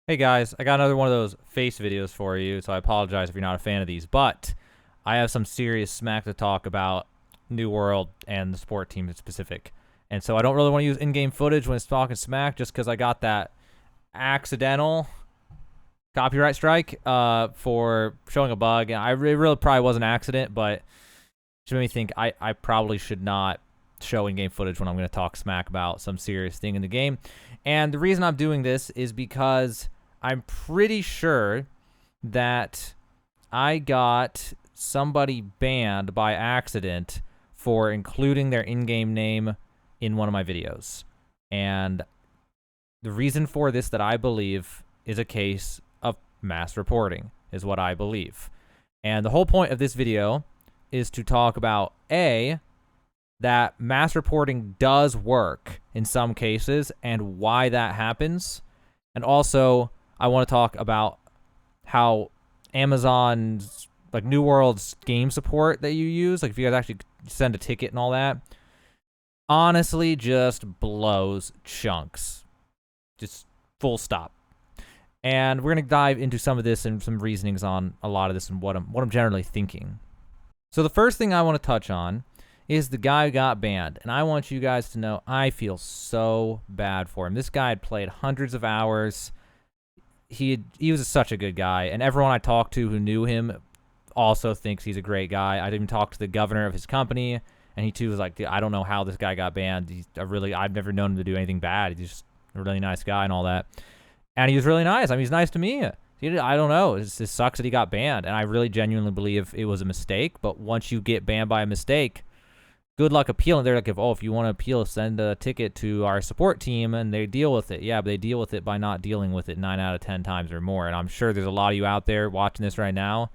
Hey guys, I got another one of those face videos for you, so I apologize if you're not a fan of these, but I have some serious smack to talk about New World and the sport team in specific. And so I don't really want to use in-game footage when it's talking smack just because I got that accidental copyright strike for showing a bug. And it really probably was an accident, but it just made me think I probably should not show in-game footage when I'm going to talk smack about some serious thing in the game. And the reason I'm doing this is because I'm pretty sure that I got somebody banned by accident for including their in-game name in one of my videos. And the reason for this that I believe is a case of mass reporting, is what I believe. And the whole point of this video is to talk about that mass reporting does work in some cases and why that happens. And also, I want to talk about how Amazon's, like New World's game support that you use, like if you guys actually send a ticket and all that, honestly just blows chunks. Just full stop. And we're going to dive into some of this and some reasonings on a lot of this and what I'm generally thinking. So the first thing I want to touch on is the guy who got banned. And I want you guys to know I feel so bad for him. This guy had played hundreds of hours. He was such a good guy. And everyone I talked to who knew him also thinks he's a great guy. I even talked to the governor of his company, and he too was like, I don't know how this guy got banned. I've never known him to do anything bad. He's just a really nice guy and all that. And he was really nice. I mean, he's nice to me. I don't know. It sucks that he got banned. And I really genuinely believe it was a mistake. But once you get banned by a mistake, good luck appealing. They're like, if you want to appeal, send a ticket to our support team and they deal with it. Yeah, but they deal with it by not dealing with it 9 out of 10 times or more. And I'm sure there's a lot of you out there watching this right now.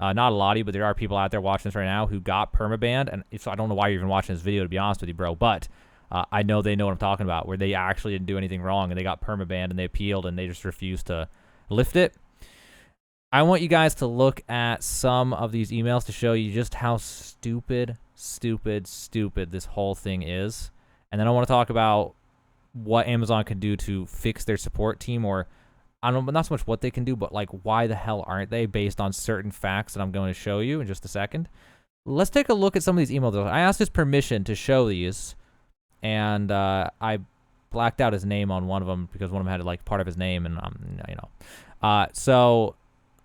Not a lot of you, but there are people out there watching this right now who got permabanned. And I don't know why you're even watching this video, to be honest with you, bro. But I know they know what I'm talking about, where they actually didn't do anything wrong and they got permabanned and they appealed and they just refused to lift it. I want you guys to look at some of these emails to show you just how stupid this whole thing is. And then I want to talk about what Amazon can do to fix their support team, or I don't know, not so much what they can do, but like why the hell aren't they, based on certain facts that I'm going to show you in just a second. Let's take a look at some of these emails. I asked his permission to show these, and I blacked out his name on one of them because one of them had like part of his name, and so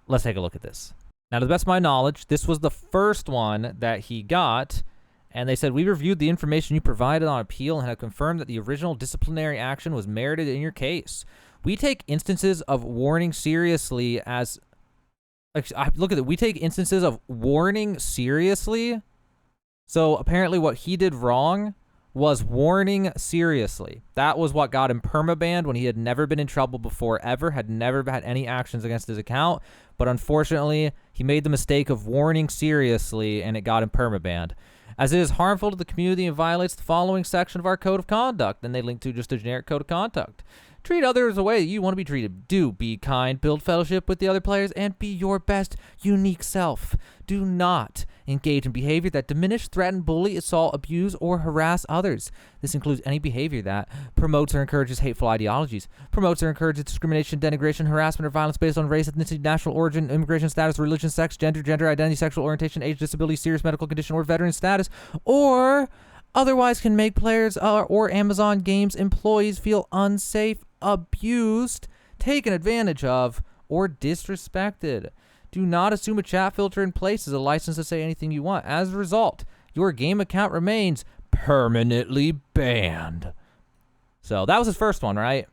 let's take a look at this. Now, to the best of my knowledge, this was the first one that he got, and they said, we reviewed the information you provided on appeal and have confirmed that the original disciplinary action was merited in your case. We take instances of warning seriously as... Look at it. We take instances of warning seriously. So apparently what he did wrong was warning seriously. That was what got him permabanned when he had never been in trouble before, ever, had never had any actions against his account. But unfortunately, he made the mistake of warning seriously, and it got him permabanned. As it is harmful to the community and violates the following section of our code of conduct. Then they link to just a generic code of conduct. Treat others the way you want to be treated. Do be kind, build fellowship with the other players, and be your best unique self. Do not engage in behavior that diminish, threaten, bully, assault, abuse, or harass others. This includes any behavior that promotes or encourages hateful ideologies, promotes or encourages discrimination, denigration, harassment, or violence based on race, ethnicity, national origin, immigration status, religion, sex, gender identity, sexual orientation, age, disability, serious medical condition, or veteran status, or otherwise can make players or Amazon Games employees feel unsafe, abused, taken advantage of, or disrespected. Do not assume a chat filter in place is a license to say anything you want. As a result, your game account remains permanently banned. So that was his first one, right?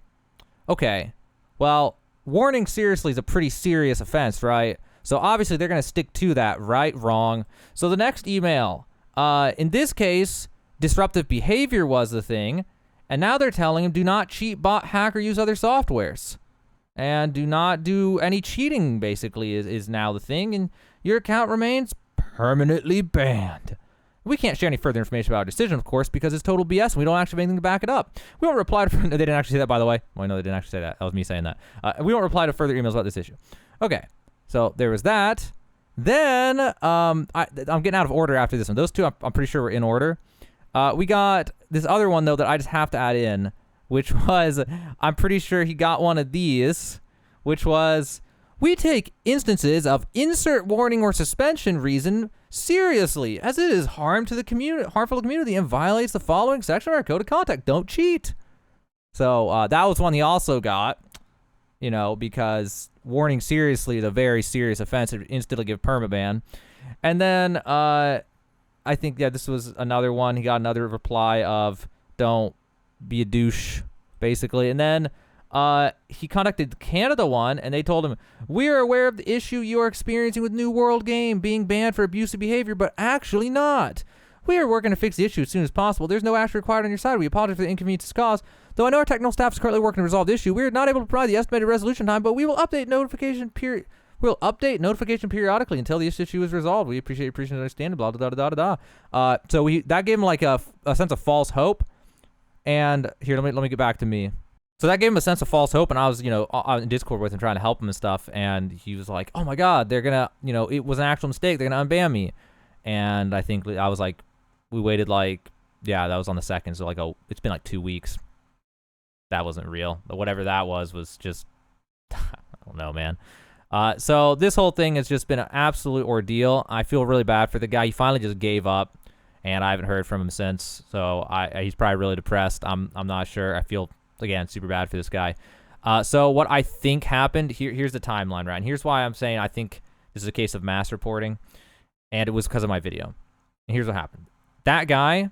Okay. Well, warning seriously is a pretty serious offense, right? So obviously they're going to stick to that, right? Wrong. So the next email, in this case, disruptive behavior was the thing. And now they're telling him, do not cheat, bot, hack, or use other softwares. And do not do any cheating, basically, is now the thing. And your account remains permanently banned. We can't share any further information about our decision, of course, because it's total BS and we don't actually have anything to back it up. We won't reply to... They didn't actually say that, by the way. Well, no, they didn't actually say that. That was me saying that. We won't reply to further emails about this issue. Okay, so there was that. Then, I'm getting out of order after this one. Those two, I'm pretty sure were in order. We got this other one, though, that I just have to add in, which was, I'm pretty sure he got one of these, which was, we take instances of insert warning or suspension reason seriously, as it is harmful to the community and violates the following section of our code of conduct. Don't cheat. So that was one he also got, you know, because warning seriously is a very serious offense. It instantly give permaban. And then I think, yeah, this was another one. He got another reply of, don't be a douche, basically. And then he contacted the Canada one, and they told him, we are aware of the issue you are experiencing with New World Game being banned for abusive behavior, but actually not. We are working to fix the issue as soon as possible. There's no action required on your side. We apologize for the inconvenience caused. Though I know our technical staff is currently working to resolve the issue, we are not able to provide the estimated resolution time, but we will update notification periodically until the issue is resolved. We appreciate your understanding, blah, blah, blah, blah, blah. So that gave him like a sense of false hope. And here, let me get back to me. So that gave him a sense of false hope, and I was, you know, in Discord with him trying to help him and stuff, and he was like, oh my God, they're gonna, you know, it was an actual mistake, they're gonna unban me. And I think I was like, we waited like, yeah, that was on the 2nd, so like, it's been like 2 weeks. That wasn't real. Whatever that was just, I don't know, man. So this whole thing has just been an absolute ordeal. I feel really bad for the guy. He finally just gave up, and I haven't heard from him since, so he's probably really depressed. I'm not sure. I feel, again, super bad for this guy. So what I think happened, here's the timeline, right? And here's why I'm saying I think this is a case of mass reporting, and it was because of my video. And here's what happened. That guy,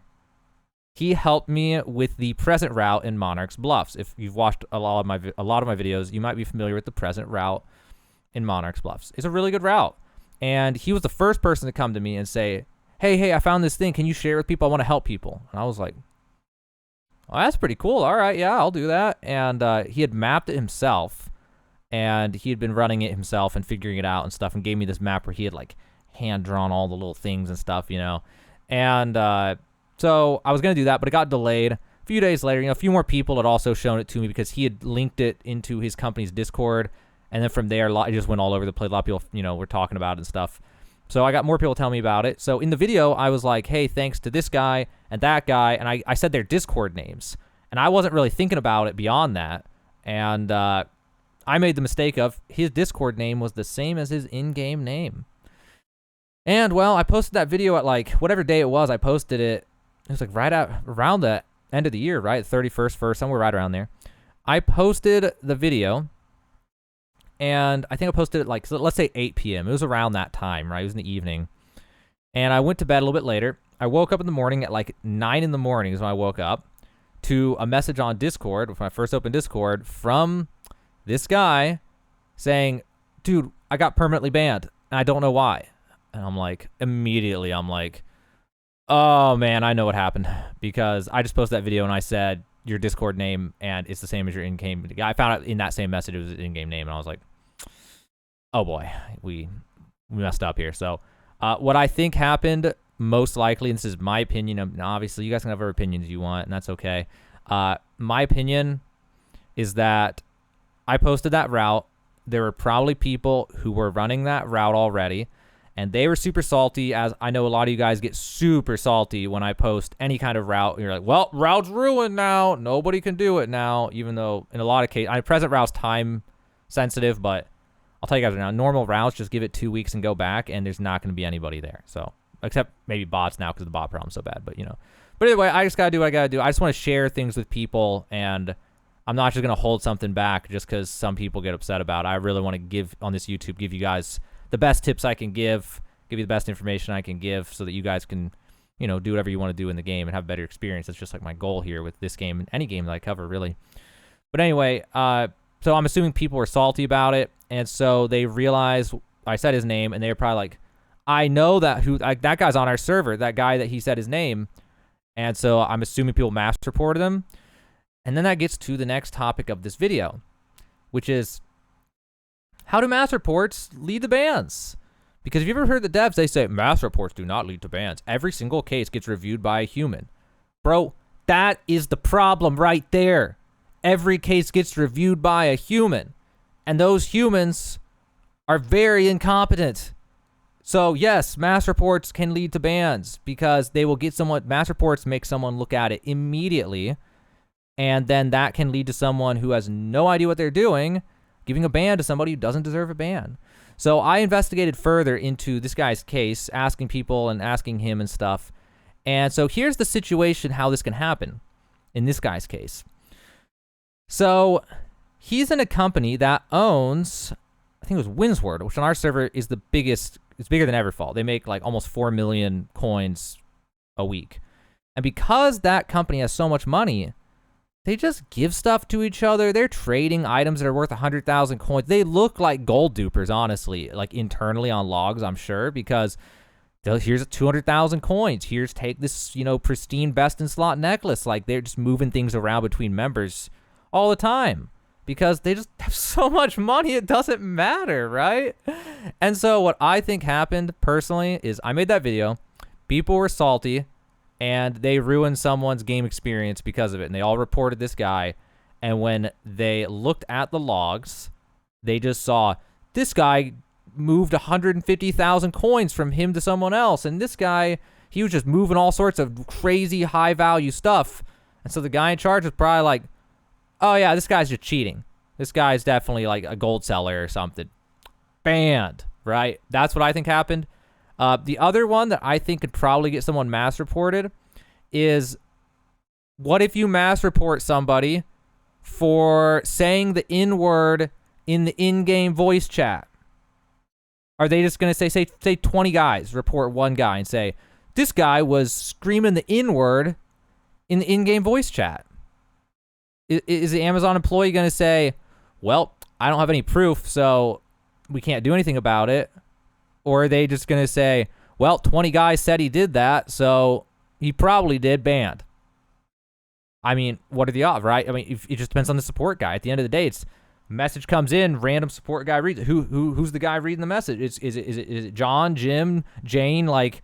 he helped me with the present route in Monarch's Bluffs. If you've watched a lot of my videos, you might be familiar with the present route in Monarch's Bluffs. It's a really good route. And he was the first person to come to me and say, hey, I found this thing. Can you share it with people? I want to help people. And I was like, oh, that's pretty cool. All right, yeah, I'll do that. And he had mapped it himself, and he had been running it himself and figuring it out and stuff, and gave me this map where he had like hand-drawn all the little things and stuff, you know. And so I was going to do that, but it got delayed. A few days later, you know, a few more people had also shown it to me because he had linked it into his company's Discord, and then from there, it just went all over the place. A lot of people, you know, were talking about it and stuff. So I got more people telling me about it. So in the video, I was like, hey, thanks to this guy and that guy. And I said their Discord names. And I wasn't really thinking about it beyond that. And I made the mistake of his Discord name was the same as his in-game name. And, well, I posted that video at, like, whatever day it was. I posted it. It was, like, around the end of the year, right? 31st, 1st, somewhere right around there. I posted the video. And I think I posted it like, so let's say 8 p.m. It was around that time, right? It was in the evening. And I went to bed a little bit later. I woke up in the morning at like 9 in the morning is when I woke up to a message on Discord, when I first opened Discord, from this guy saying, dude, I got permanently banned and I don't know why. And I'm like, immediately, I'm like, oh man, I know what happened, because I just posted that video and I said your Discord name and it's the same as your in-game. I found out in that same message it was an in-game name, and I was like, oh boy, we messed up here. So what I think happened most likely, and this is my opinion, and obviously you guys can have whatever opinions you want, and that's okay. My opinion is that I posted that route. There were probably people who were running that route already, and they were super salty, as I know a lot of you guys get super salty when I post any kind of route. And you're like, well, route's ruined now. Nobody can do it now, even though in a lot of cases, present route's time sensitive, but I'll tell you guys right now, normal routes, just give it 2 weeks and go back, and there's not going to be anybody there. So, except maybe bots now because the bot problem's so bad, but you know. But anyway, I just got to do what I got to do. I just want to share things with people, and I'm not just going to hold something back just because some people get upset about it. I really want to give, on this YouTube, give you guys the best tips I can give you the best information I can give so that you guys can, you know, do whatever you want to do in the game and have a better experience. That's just like my goal here with this game and any game that I cover, really. But anyway, so I'm assuming people were salty about it, and so they realized I said his name, and they were probably like, I know that that guy's on our server, that guy that he said his name, and so I'm assuming people mass reported him. And then that gets to the next topic of this video, which is, how do mass reports lead to bans? Because if you've ever heard the devs, they say, mass reports do not lead to bans. Every single case gets reviewed by a human. Bro, that is the problem right there. Every case gets reviewed by a human. And those humans are very incompetent. So yes, mass reports can lead to bans because they will get someone, mass reports make someone look at it immediately. And then that can lead to someone who has no idea what they're doing giving a ban to somebody who doesn't deserve a ban. So I investigated further into this guy's case, asking people and asking him and stuff. And so here's the situation, how this can happen in this guy's case. So he's in a company that owns, I think it was Winsword, which on our server is the biggest. It's bigger than Everfall. They make like almost 4 million coins a week. And because that company has so much money, they just give stuff to each other. They're trading items that are worth 100,000 coins. They look like gold dupers, honestly, like internally on logs, I'm sure, because here's 200,000 coins. Here's take this, pristine best in slot necklace. Like they're just moving things around between members all the time because they just have so much money. It doesn't matter, right? And so what I think happened personally is I made that video. People were salty. And they ruined someone's game experience because of it. And they all reported this guy. And when they looked at the logs, they just saw this guy moved 150,000 coins from him to someone else. And this guy, he was just moving all sorts of crazy high value stuff. And so the guy in charge was probably like, oh yeah, this guy's just cheating. This guy's definitely like a gold seller or something. Banned, right? That's what I think happened. The other one that I think could probably get someone mass reported is, what if you mass report somebody for saying the N-word in the in-game voice chat? Are they just going to say 20 guys report one guy and say, this guy was screaming the N-word in the in-game voice chat? Is the Amazon employee going to say, well, I don't have any proof, so we can't do anything about it? Or are they just going to say, well, 20 guys said he did that, so he probably did, banned? I mean, what are the odds, right? I mean, it just depends on the support guy. At the end of the day, it's message comes in, random support guy reads it. Who's the guy reading the message? Is it John, Jim, Jane? Like,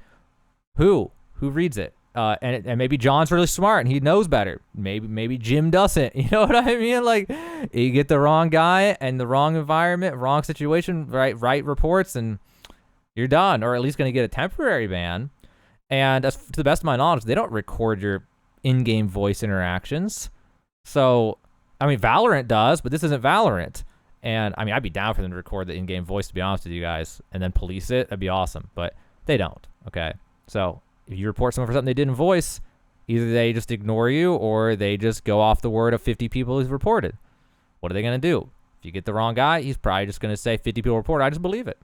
who reads it? And maybe John's really smart and he knows better. Maybe Jim doesn't. You know what I mean? Like, you get the wrong guy and the wrong environment, wrong situation, right reports, and you're done, or at least going to get a temporary ban. And as to the best of my knowledge, they don't record your in-game voice interactions. So, I mean, Valorant does, but this isn't Valorant. And, I mean, I'd be down for them to record the in-game voice, to be honest with you guys, and then police it. That'd be awesome. But they don't, okay? So, if you report someone for something they didn't voice, either they just ignore you or they just go off the word of 50 people who's reported. What are they going to do? If you get the wrong guy, he's probably just going to say 50 people reported. I just believe it.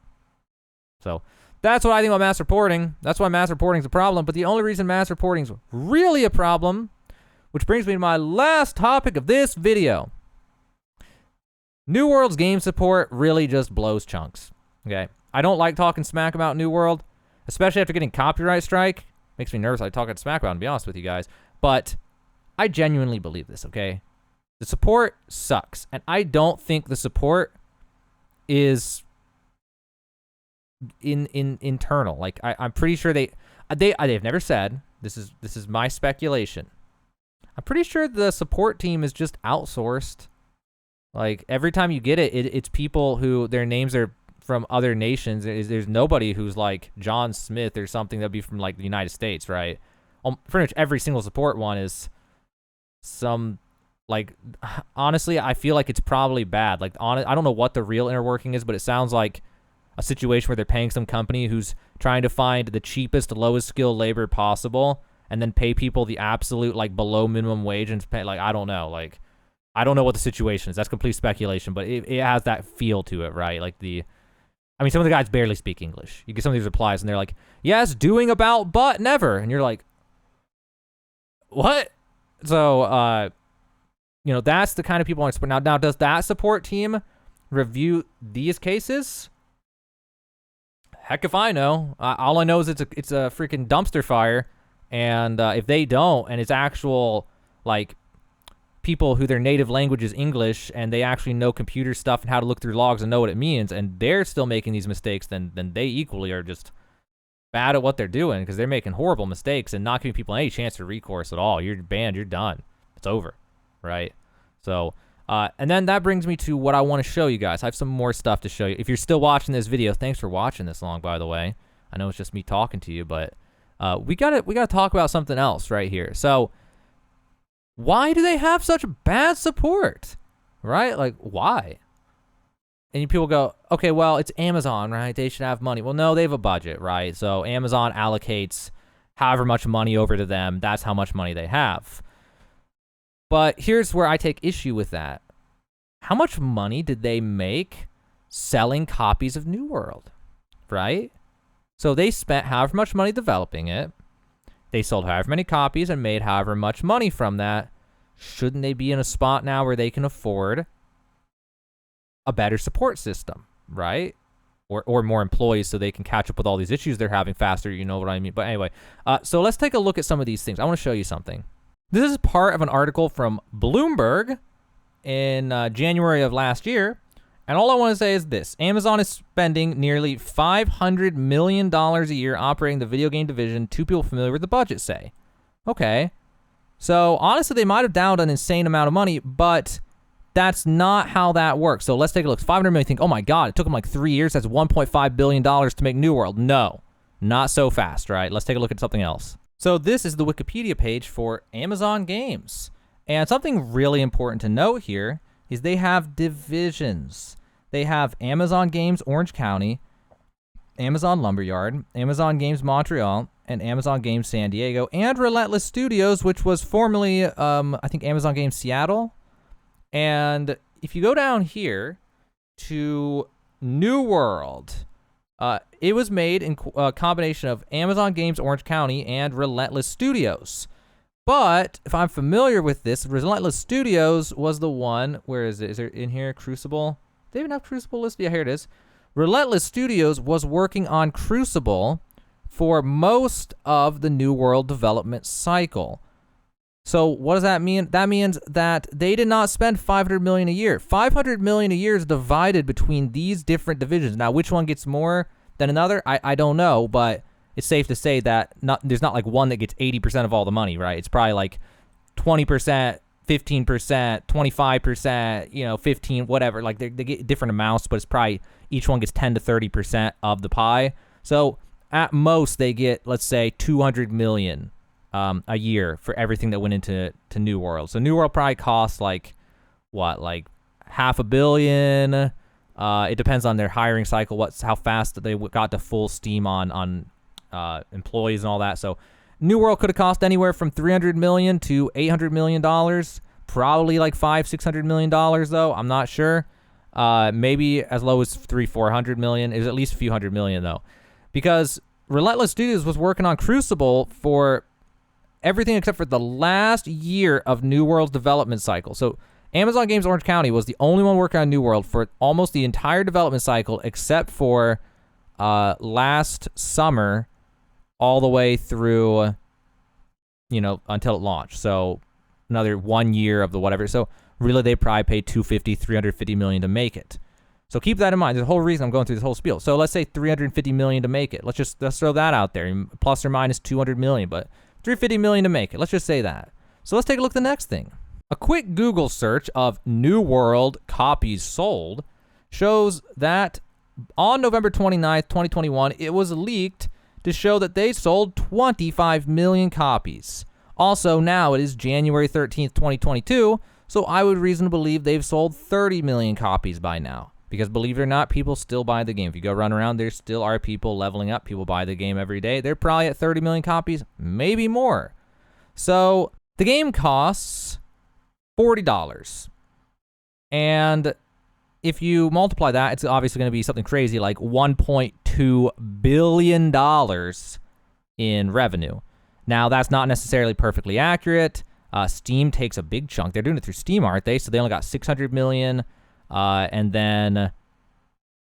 So that's what I think about mass reporting. That's why mass reporting is a problem. But the only reason mass reporting is really a problem, which brings me to my last topic of this video. New World's game support really just blows chunks. Okay, I don't like talking smack about New World, especially after getting copyright strike. Makes me nervous. I talk smack about it, to be honest with you guys. But I genuinely believe this, okay? The support sucks. And I don't think the support is internal. Like I'm pretty sure they've never said, this is my speculation. I'm pretty sure the support team is just outsourced. Like every time you get it's people who their names are from other nations. There's nobody who's like John Smith or something that'd be from like the United States, right? Pretty much every single support one is some, like, honestly, I feel like it's probably bad. Like, I don't know what the real inner working is, but it sounds like a situation where they're paying some company who's trying to find the cheapest, lowest skill labor possible and then pay people the absolute, like, below minimum wage and pay, like, I don't know. Like, I don't know what the situation is. That's complete speculation, but it has that feel to it, right? Like, I mean, some of the guys barely speak English. You get some of these replies and they're like, yes, doing about, but never. And you're like, what? So, that's the kind of people I support. Now, does that support team review these cases? Heck if I know. All I know is it's a freaking dumpster fire, and if they don't, and it's actual, like, people who their native language is English, and they actually know computer stuff and how to look through logs and know what it means, and they're still making these mistakes, then they equally are just bad at what they're doing, because they're making horrible mistakes and not giving people any chance to recourse at all. You're banned. You're done. It's over, right? So, and then that brings me to what I want to show you guys. I have some more stuff to show you. If you're still watching this video, thanks for watching this long, by the way. I know it's just me talking to you, but we gotta talk about something else right here. So, why do they have such bad support, right? Like, why? And people go, okay, well, it's Amazon, right? They should have money. Well, no, they have a budget, right? So Amazon allocates however much money over to them. That's how much money they have. But here's where I take issue with that. How much money did they make selling copies of New World, right? So they spent however much money developing it. They sold however many copies and made however much money from that. Shouldn't they be in a spot now where they can afford a better support system, right? Or more employees so they can catch up with all these issues they're having faster, you know what I mean? But anyway, so let's take a look at some of these things. I want to show you something. This is part of an article from Bloomberg in January of last year. And all I want to say is this. Amazon is spending nearly $500 million a year operating the video game division. Two people familiar with the budget say. Okay. So honestly, they might have downed an insane amount of money, but that's not how that works. So let's take a look. 500 million, think, oh my God, it took them like 3 years. That's $1.5 billion to make New World. No, not so fast, right? Let's take a look at something else. So this is the Wikipedia page for Amazon Games. And something really important to note here is they have divisions. They have Amazon Games Orange County, Amazon Lumberyard, Amazon Games Montreal, and Amazon Games San Diego, and Relentless Studios, which was formerly, I think, Amazon Games Seattle. And if you go down here to New World, it was made in a combination of Amazon Games Orange County and Relentless Studios. But if I'm familiar with this, Relentless Studios was the one, where is it? Is it in here? Crucible? Do they even have Crucible listed? Yeah, here it is. Relentless Studios was working on Crucible for most of the New World development cycle. So what does that mean? That means that they did not spend $500 million a year. $500 million a year is divided between these different divisions. Now, which one gets more than another? I don't know, but it's safe to say that there's not like one that gets 80% of all the money, right? It's probably like 20%, 15%, 25%, 15, whatever. Like they get different amounts, but it's probably each one gets 10 to 30% of the pie. So at most they get, let's say, $200 million a year for everything that went into New World. So New World probably costs like $500 million. It depends on their hiring cycle, how fast they got to full steam on employees and all that. So New World could have cost anywhere from $300 million to $800 million. Probably like $500-600 million though. I'm not sure. Maybe as low as $300-400 million. It was at least a few hundred million though, because Relentless Studios was working on Crucible for everything except for the last year of New World's development cycle. So Amazon Games Orange County was the only one working on New World for almost the entire development cycle, except for last summer, all the way through, until it launched. So another 1 year of the whatever. So really, they probably paid $250-350 million to make it. So keep that in mind. There's a whole reason I'm going through this whole spiel. So let's say $350 million to make it. Let's throw that out there, plus or minus $200 million, but $350 million to make it. Let's just say that. So let's take a look at the next thing. A quick Google search of New World copies sold shows that on November 29th, 2021, it was leaked to show that they sold 25 million copies. Also, now it is January 13th, 2022, so I would reasonably believe they've sold 30 million copies by now. Because believe it or not, people still buy the game. If you go run around, there still are people leveling up. People buy the game every day. They're probably at 30 million copies, maybe more. So the game costs $40. And if you multiply that, it's obviously going to be something crazy like $1.2 billion in revenue. Now, that's not necessarily perfectly accurate. Steam takes a big chunk. They're doing it through Steam, aren't they? So they only got $600 million. And then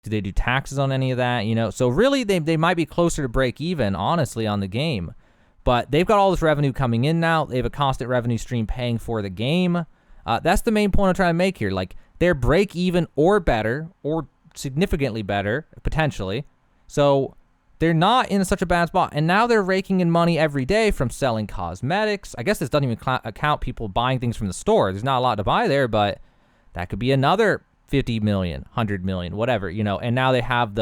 do they do taxes on any of that? So really they might be closer to break even, honestly, on the game. But they've got all this revenue coming in now. They have a constant revenue stream paying for the game. That's the main point I'm trying to make here. Like, they're break even or better, or significantly better, potentially. So they're not in such a bad spot. And now they're raking in money every day from selling cosmetics. I guess this doesn't even account people buying things from the store. There's not a lot to buy there, but that could be another 50 million, 100 million, whatever, and now they have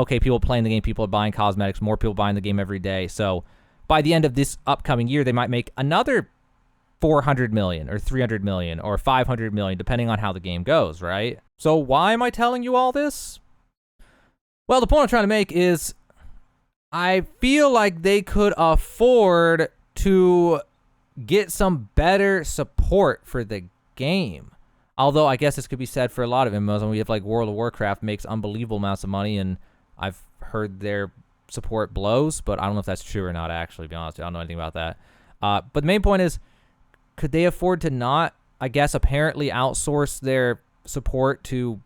people playing the game, people are buying cosmetics, more people buying the game every day. So by the end of this upcoming year, they might make another 400 million or 300 million or 500 million, depending on how the game goes, right? So why am I telling you all this? Well, the point I'm trying to make is I feel like they could afford to get some better support for the game. Although I guess this could be said for a lot of MMOs, and we have like World of Warcraft makes unbelievable amounts of money, and I've heard their support blows, but I don't know if that's true or not, actually, to be honest. I don't know anything about that. But the main point is, could they afford to not, I guess, apparently outsource their support to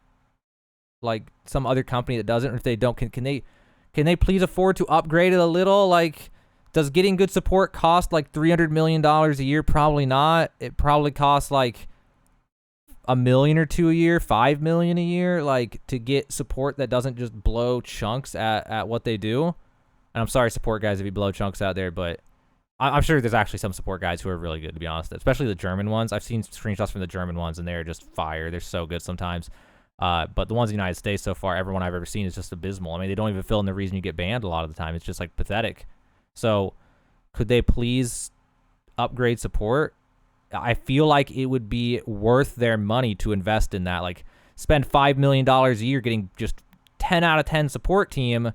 like some other company that doesn't? Or if they don't, can they please afford to upgrade it a little? Like, does getting good support cost like $300 million a year? Probably not. It probably costs like $1 million or $2 million a year, $5 million a year, like to get support that doesn't just blow chunks at what they do. And I'm sorry, support guys, if you blow chunks out there, but I'm sure there's actually some support guys who are really good, to be honest, especially the German ones. I've seen screenshots from the German ones, and they're just fire. They're so good sometimes. But the ones in the United States so far, everyone I've ever seen is just abysmal. I mean, they don't even fill in the reason you get banned a lot of the time. It's just like pathetic. So could they please upgrade support? I feel like it would be worth their money to invest in that. Like, spend $5 million a year getting just 10 out of 10 support team,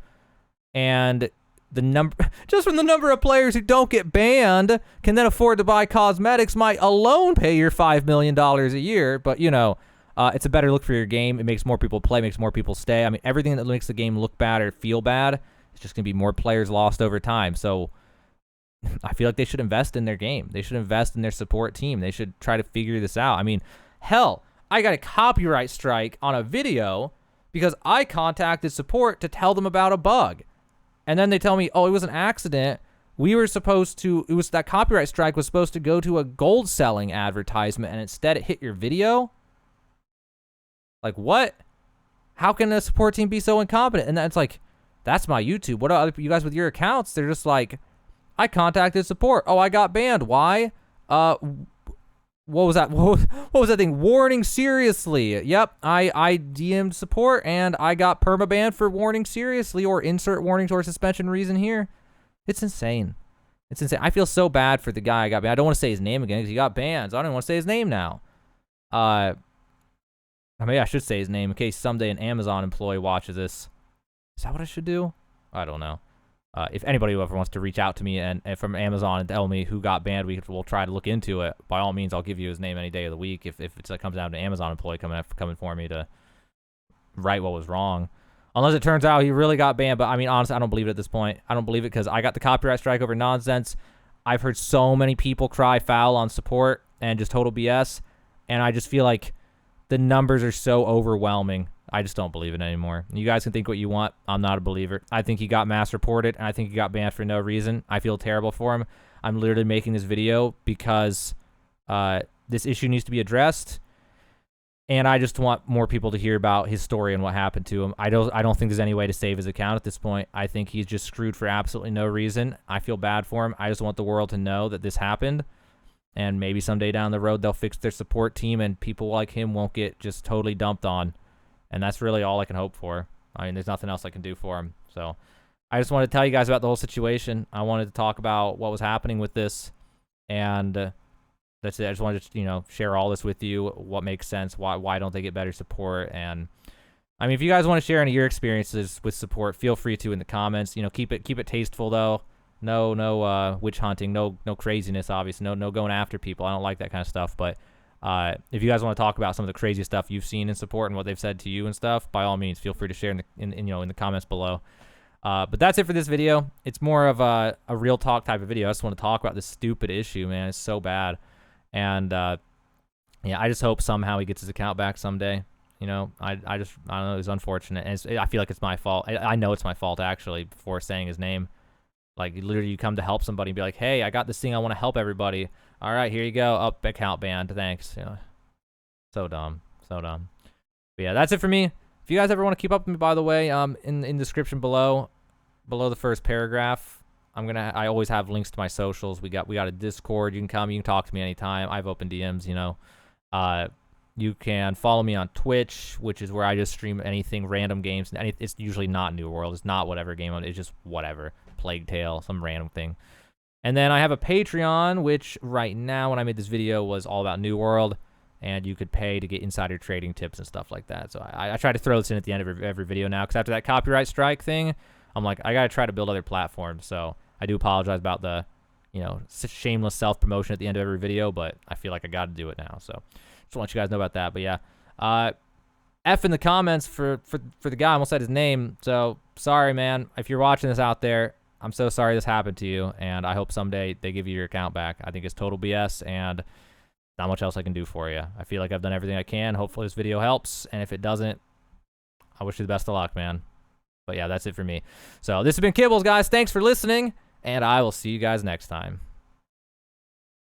and the number, just from the number of players who don't get banned can then afford to buy cosmetics, might alone pay your $5 million a year. But, you know, it's a better look for your game. It makes more people play, makes more people stay. I mean, everything that makes the game look bad or feel bad, it's just going to be more players lost over time. So I feel like they should invest in their game. They should invest in their support team. They should try to figure this out. I mean, hell, I got a copyright strike on a video because I contacted support to tell them about a bug. And then they tell me, oh, it was an accident. We were supposed to, that copyright strike was supposed to go to a gold selling advertisement, and instead it hit your video. Like, what? How can a support team be so incompetent? And that's like, that's my YouTube. What are you guys with your accounts? They're just like, I contacted support. Oh, I got banned. Why? What was that? What was that thing? Warning seriously. Yep, I DM'd support and I got permabanned for warning seriously, or insert warnings or suspension reason here. It's insane. It's insane. I feel so bad for the guy I got banned. I don't want to say his name again because he got banned. So I don't even want to say his name now. Maybe I should say his name in case someday an Amazon employee watches this. Is that what I should do? I don't know. If anybody who ever wants to reach out to me and from Amazon and tell me who got banned, we'll try to look into it. By all means, I'll give you his name any day of the week if it comes down to an Amazon employee coming for me to right what was wrong. Unless it turns out he really got banned. But, I mean, honestly, I don't believe it at this point. I don't believe it because I got the copyright strike over nonsense. I've heard so many people cry foul on support and just total BS. And I just feel like the numbers are so overwhelming. I just don't believe it anymore. You guys can think what you want. I'm not a believer. I think he got mass reported, and I think he got banned for no reason. I feel terrible for him. I'm literally making this video because this issue needs to be addressed, and I just want more people to hear about his story and what happened to him. I don't think there's any way to save his account at this point. I think he's just screwed for absolutely no reason. I feel bad for him. I just want the world to know that this happened, and maybe someday down the road they'll fix their support team, and people like him won't get just totally dumped on. And that's really all I can hope for. I mean, there's nothing else I can do for him. So I just wanted to tell you guys about the whole situation. I wanted to talk about what was happening with this. And that's it. I just wanted to, share all this with you. What makes sense? Why don't they get better support? And I mean, if you guys want to share any of your experiences with support, feel free to in the comments. Keep it tasteful though. No witch hunting. No craziness. Obviously, no going after people. I don't like that kind of stuff. But if you guys want to talk about some of the crazy stuff you've seen in support and what they've said to you and stuff, by all means, feel free to share in the comments below. But that's it for this video. It's more of a real talk type of video. I just want to talk about this stupid issue, man. It's so bad. And yeah, I just hope somehow he gets his account back someday. I don't know. It's unfortunate. And I feel like it's my fault. I know it's my fault, actually, before saying his name. Like, literally, you come to help somebody and be like, hey, I got this thing. I want to help everybody. All right, here you go. Up, account banned. Thanks. So dumb. So dumb. But yeah, that's it for me. If you guys ever want to keep up with me, by the way, in the description below the first paragraph, I always have links to my socials. We got a Discord. You can talk to me anytime. I have open DMs, You can follow me on Twitch, which is where I just stream anything, random games. It's usually not New World. It's not whatever game. It's just whatever. Plague Tale, some random thing. And then I have a Patreon, which right now, when I made this video, was all about New World, and you could pay to get insider trading tips and stuff like that. So I try to throw this in at the end of every video now, because after that copyright strike thing, I'm like, I got to try to build other platforms. So I do apologize about the, shameless self-promotion at the end of every video, but I feel like I got to do it now. So just want you guys know about that. But yeah, F in the comments for the guy. I almost said his name. So sorry, man. If you're watching this out there, I'm so sorry this happened to you, and I hope someday they give you your account back. I think it's total BS, and not much else I can do for you. I feel like I've done everything I can. Hopefully this video helps, and if it doesn't, I wish you the best of luck, man. But yeah, that's it for me. So this has been Kibbles, guys. Thanks for listening, and I will see you guys next time.